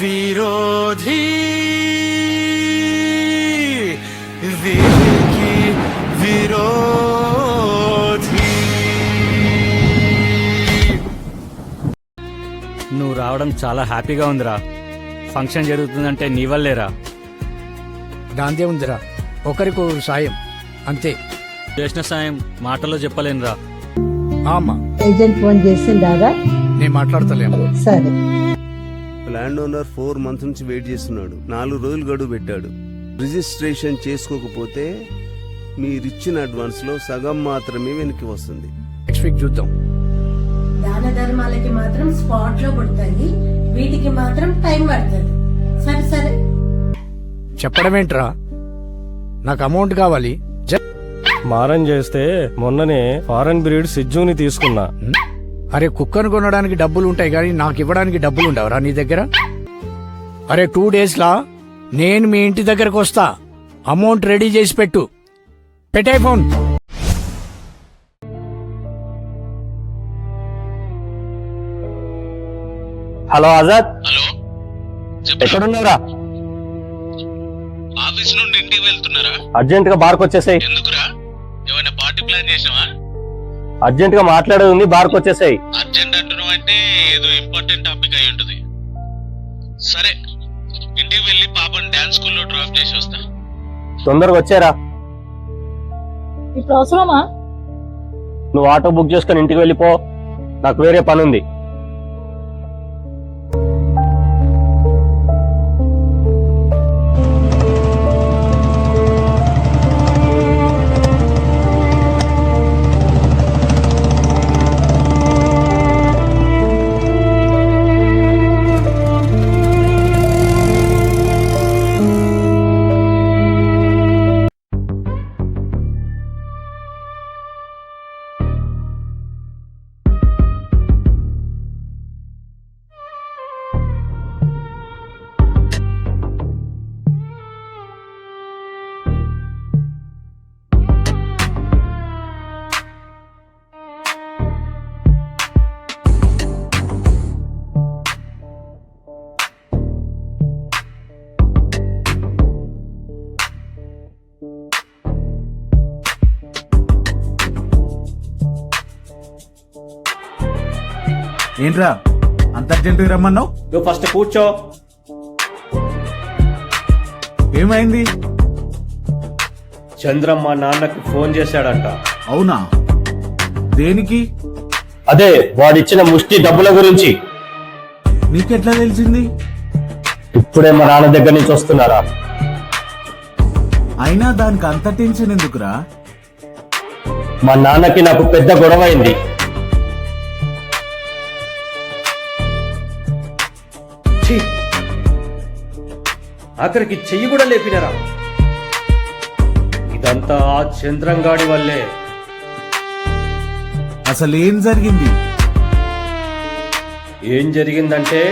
విరోధి వీరికి విరోధి. నువ్వు రావడం చాలా హ్యాపీగా ఉందిరా. ఫంక్షన్ జరుగుతుందంటే నీ వల్లేరా. దాందే ఉందిరా, ఒకరికొకరు సాయం అంతే. చేసిన సాయం మాటల్లో చెప్పలేనురా. అమ్మా ఏజెంట్ ఫోన్ చేసిందారా? నేను మాట్లాడతలేము. సరే. ల్యాండ్ ఓనర్ 4 months నుంచి వెయిట్ చేస్తున్నాడు. 4 రోజులు గడువు పెట్టాడు. రిజిస్ట్రేషన్ చేసుకోకపోతే మీరిచ్చిన అడ్వాన్స్ లో సగం మాత్రమే వెనక్కి వస్తుంది. నెక్స్ట్ వీక్ చూద్దాం. దాన ధర్మాలకి మాత్రం స్పాట్ లో పుడతాయి, వీటికి మాత్రం టైం పడుతుంది. సరే సరే చెప్పడం ఏంట్రా, నాకు అమౌంట్ కావాలి. మారం చేస్తే మొన్ననే ఫారెన్ బ్రీడ్ సిజ్జుని తీసుకున్నా. అరే కుక్కను కొనడానికి డబ్బులు ఉంటాయి కానీ నాకు ఇవ్వడానికి డబ్బులు ఉండవరా నీ దగ్గర? అరే 2 days లా నేను మీ ఇంటి దగ్గరకు వస్తా. అమౌంట్ రెడీ చేసి పెట్టు. పెట్టే ఫోన్. హలో ఆజాద్, హలో, ఎక్కడున్నారా? ఆఫీస్ నుండి ఇంటికి వెళ్తున్నారా? అర్జెంట్ గా బార్కు వచ్చేసాయి. ఎందుకురా, ఏమైనా పార్టీ ప్లాన్ చేసినావా? అర్జెంట్ గా మాట్లాడేది ఉంది, బార్కు వచ్చేసాయి. అర్జెంట్ అంటున్నావు అంటే ఏదో ఇంపార్టెంట్ టాపిక్ అయి ఉంటుంది. సరే, ఇంటికి వెళ్ళి పాపని డాన్స్ స్కూల్లో డ్రాప్ చేసి వస్తా. తొందరగా వచ్చారా? ఇప్పుడు అవసరమా? నువ్వు ఆటో బుక్ చేసుకుని ఇంటికి వెళ్ళిపో, నాకు వేరే పని ఉంది. ఏంట్రా అంత అర్జెంట్ రమ్మన్నావు? నువ్వు ఫస్ట్ కూర్చో. ఏమైంది? చంద్రం మా నాన్నకి ఫోన్ చేశాడంట. అవునా? దేనికి? అదే వాడిచ్చిన ముష్టి డబ్బుల గురించి. నీకెట్లా తెలిసింది? ఇప్పుడే మా నాన్న దగ్గర నుంచి వస్తున్నారా? అయినా దానికి అంత టెన్షన్ ఎందుకురా? మా నాన్నకి నాకు పెద్ద గొడవ అయింది. ఆఖరికి చెయ్యి కూడా లేపినరా. ఇదంతా ఆ చంద్రంగాడి వల్లే. అసలు ఏం జరిగింది? ఏం జరిగిందంటే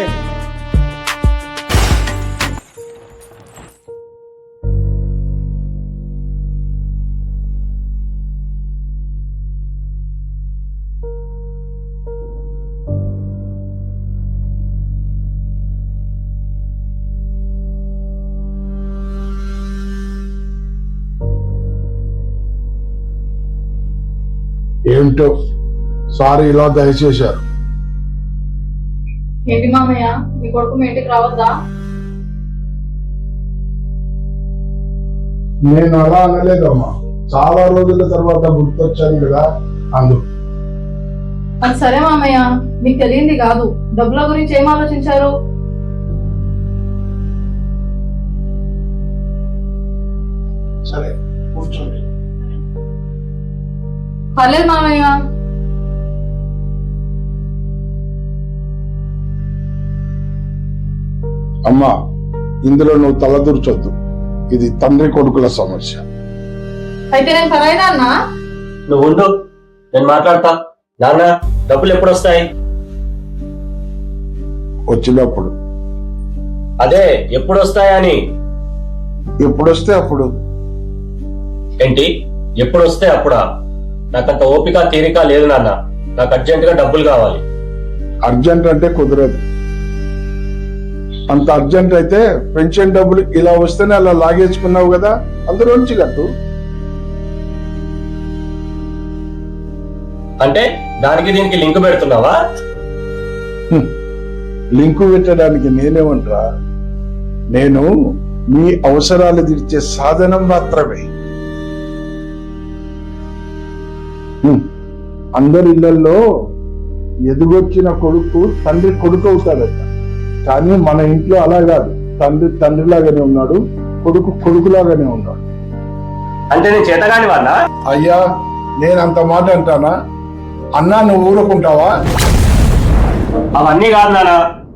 ఏమిటో సారీ ఇలా దయచేశారు. ఏంటి మామయ్య, మీ కొడుకు మీ ఇంటికి రావద్దా? నేను అలా అనలేదమ్మా, చాలా రోజుల తర్వాత గుర్తొచ్చాను కదా అందుకు. అది సరే మామయ్య, మీకు తెలియంది కాదు, డబ్బుల గురించి ఏం ఆలోచించారు? సరే కూర్చోండి. పర్లేదు మామయ్య. అమ్మా, ఇందులో నువ్వు తలదూర్చొద్దు. ఇది తండ్రి కొడుకుల సమస్య. అయితే నేను సరైన అన్నా? నువ్వు ఉండు, నేను మాట్లాడతా. నాన్న, డబ్బులు ఎప్పుడు వస్తాయి? వచ్చినప్పుడు. అదే ఎప్పుడు వస్తాయని. ఎప్పుడొస్తే అప్పుడు. ఏంటి ఎప్పుడు వస్తే అప్పుడా? నాకంత ఓపిక తీరిక లేదు నాన్న. నాకు అర్జెంట్ గా డబ్బులు కావాలి. అర్జెంట్ అంటే కుదరదు. అంత అర్జెంట్ అయితే పెన్షన్ డబ్బులు ఇలా వస్తేనే అలా లాగేసుకున్నావు కదా, అందులోంచి కట్టు. అంటే దానికి దీనికి లింక్ పెడుతున్నావా? లింకు పెట్టడానికి నేనేమంటరా, నేను మీ అవసరాలు తీర్చే సాధనం మాత్రమే. అందరి ఇళ్లలో ఎదుగొచ్చిన కొడుకు తండ్రి కొడుకు అవుతాడట, కానీ మన ఇంట్లో అలా కాదు. తండ్రి తండ్రిలాగానే ఉన్నాడు, కొడుకు కొడుకులాగానే ఉన్నాడు. అంటే నేను చేతగాని వాళ్ళ? అయ్యా, నేను అంత మాట అంటానా? అన్నా నువ్వు ఊరుకుంటావా? అవన్నీ కాదు నాన్న,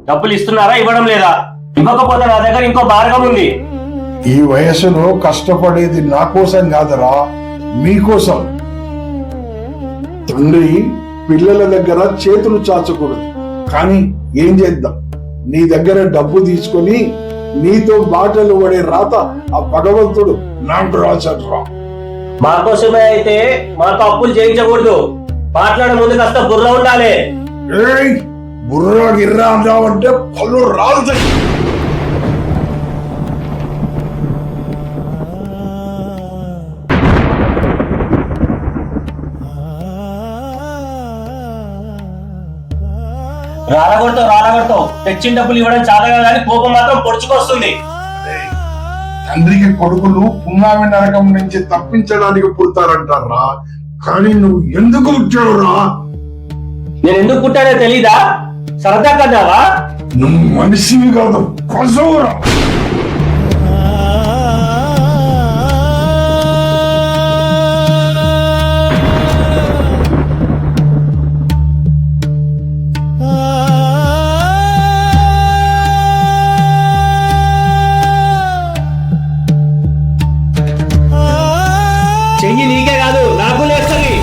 డబ్బులు ఇస్తున్నారా, ఇవ్వడం లేదా? ఇవ్వకపోతే నా దగ్గర ఇంకో మార్గం ఉంది. ఈ వయసులో కష్టపడేది నా కోసం కాదరా, మీకోసం. తండ్రి పిల్లల దగ్గర చేతులు చాచకూడదు, కానీ ఏం చేద్దాం, నీ దగ్గర డబ్బు తీసుకొని నీతో బాటలు పడే రాత ఆ భగవంతుడు నాకు రాశాడు రా. మా కోసమే అయితే మాకు అప్పులు చేయించకూడదు. మాట్లాడే ముందు కాస్త బుర్ర ఉండాలి. ఏయ్, బుర్రా గిర్రా అంటావంటే పళ్ళు రాలుతాయి. రాలగొడతావు తెచ్చిన డబ్బులు ఇవ్వడం చాలగా కానీ కోపం మాత్రం పొడుచుకొస్తుంది. తండ్రికి కొడుకులు పున్నామి నరకం నుంచి తప్పించడానికి పుడతారంటారా, కానీ నువ్వు ఎందుకు వచ్చావురా? నేను ఎందుకు పుట్టానో తెలీదా? సరదా కదావా? నువ్వు మనిషివి కాదు, పశువురా. చెయ్యి నీకే కాదు నాకు లేస్తుంది.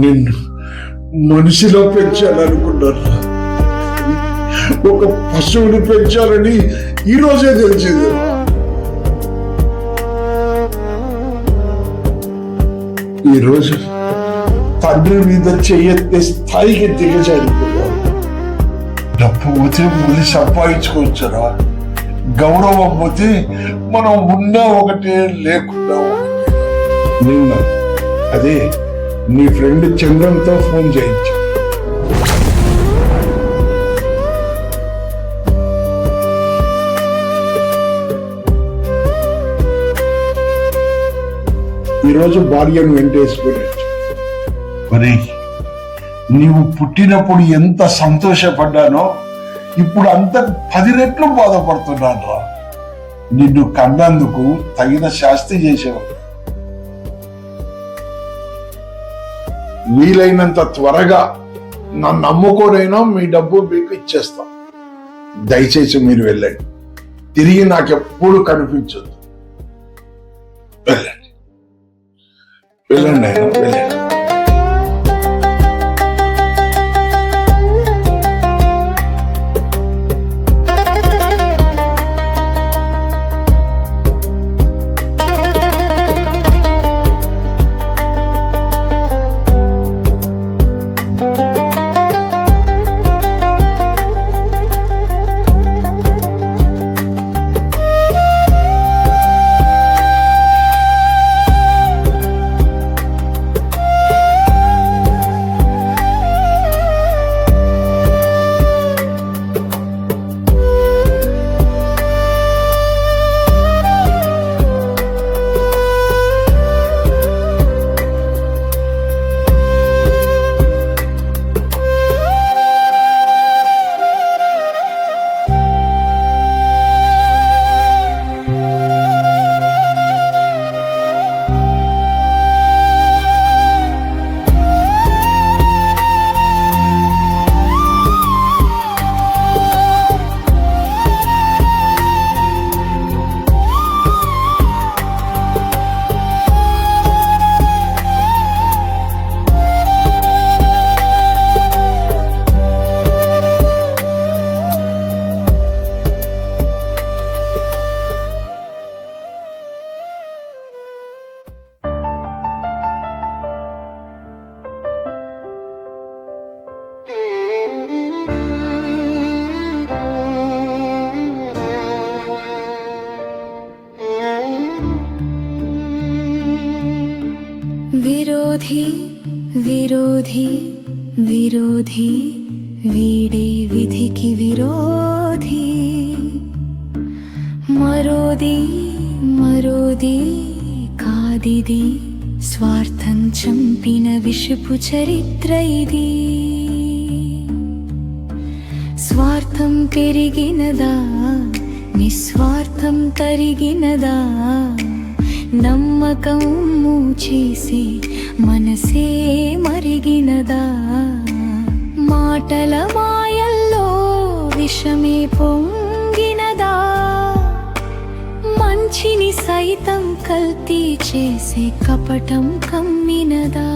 నిన్ను మనిషిలో పెంచాలనుకున్నారు, ఒక పశువుని పెంచాలని ఈ రోజే తెలిసింది. ఈ రోజు తండ్రి మీద చెయ్యెత్తే స్థాయికి దిగజారిపోయావు. డబ్బు పోతే మళ్ళీ సంపాదించుకోవచ్చురా, గౌరవం పోతే మనం ఉన్నా ఒకటే లేకుండా ఒకటే. నిన్న అదే నీ ఫ్రెండ్ చంద్రంతో ఫోన్ చేయించు. ఈరోజు భార్యను వెంటేసుకునేచ్చు. మరి నీవు పుట్టినప్పుడు ఎంత సంతోషపడ్డానో ఇప్పుడు అంత 10 రెట్లు బాధపడుతున్నాను రా. నిన్ను కన్నందుకు తగిన శాస్తి చేసేవాడు. వీలైనంత త్వరగా నన్ను నమ్ముకోనైనా మీ డబ్బు మీకు ఇచ్చేస్తాం. దయచేసి మీరు వెళ్ళండి, తిరిగి నాకెప్పుడు కనిపించదు. వెళ్ళండి వెళ్ళండి ఆయన వెళ్ళండి. విరోధి విరోధి వీడే విధికి విరోధి మరోది మరోది కాదిది స్వార్థం చంపిన విషపు చరిత్ర ఇది స్వార్థం పెరిగినదా నిస్వార్థం తరిగినదా నమ్మకం మూచేసి మనసే మరిగినదా మాటల మాయల్లో విషమే పొంగినదా మంచిని సైతం కల్తీ చేసే కపటం కమ్మినదా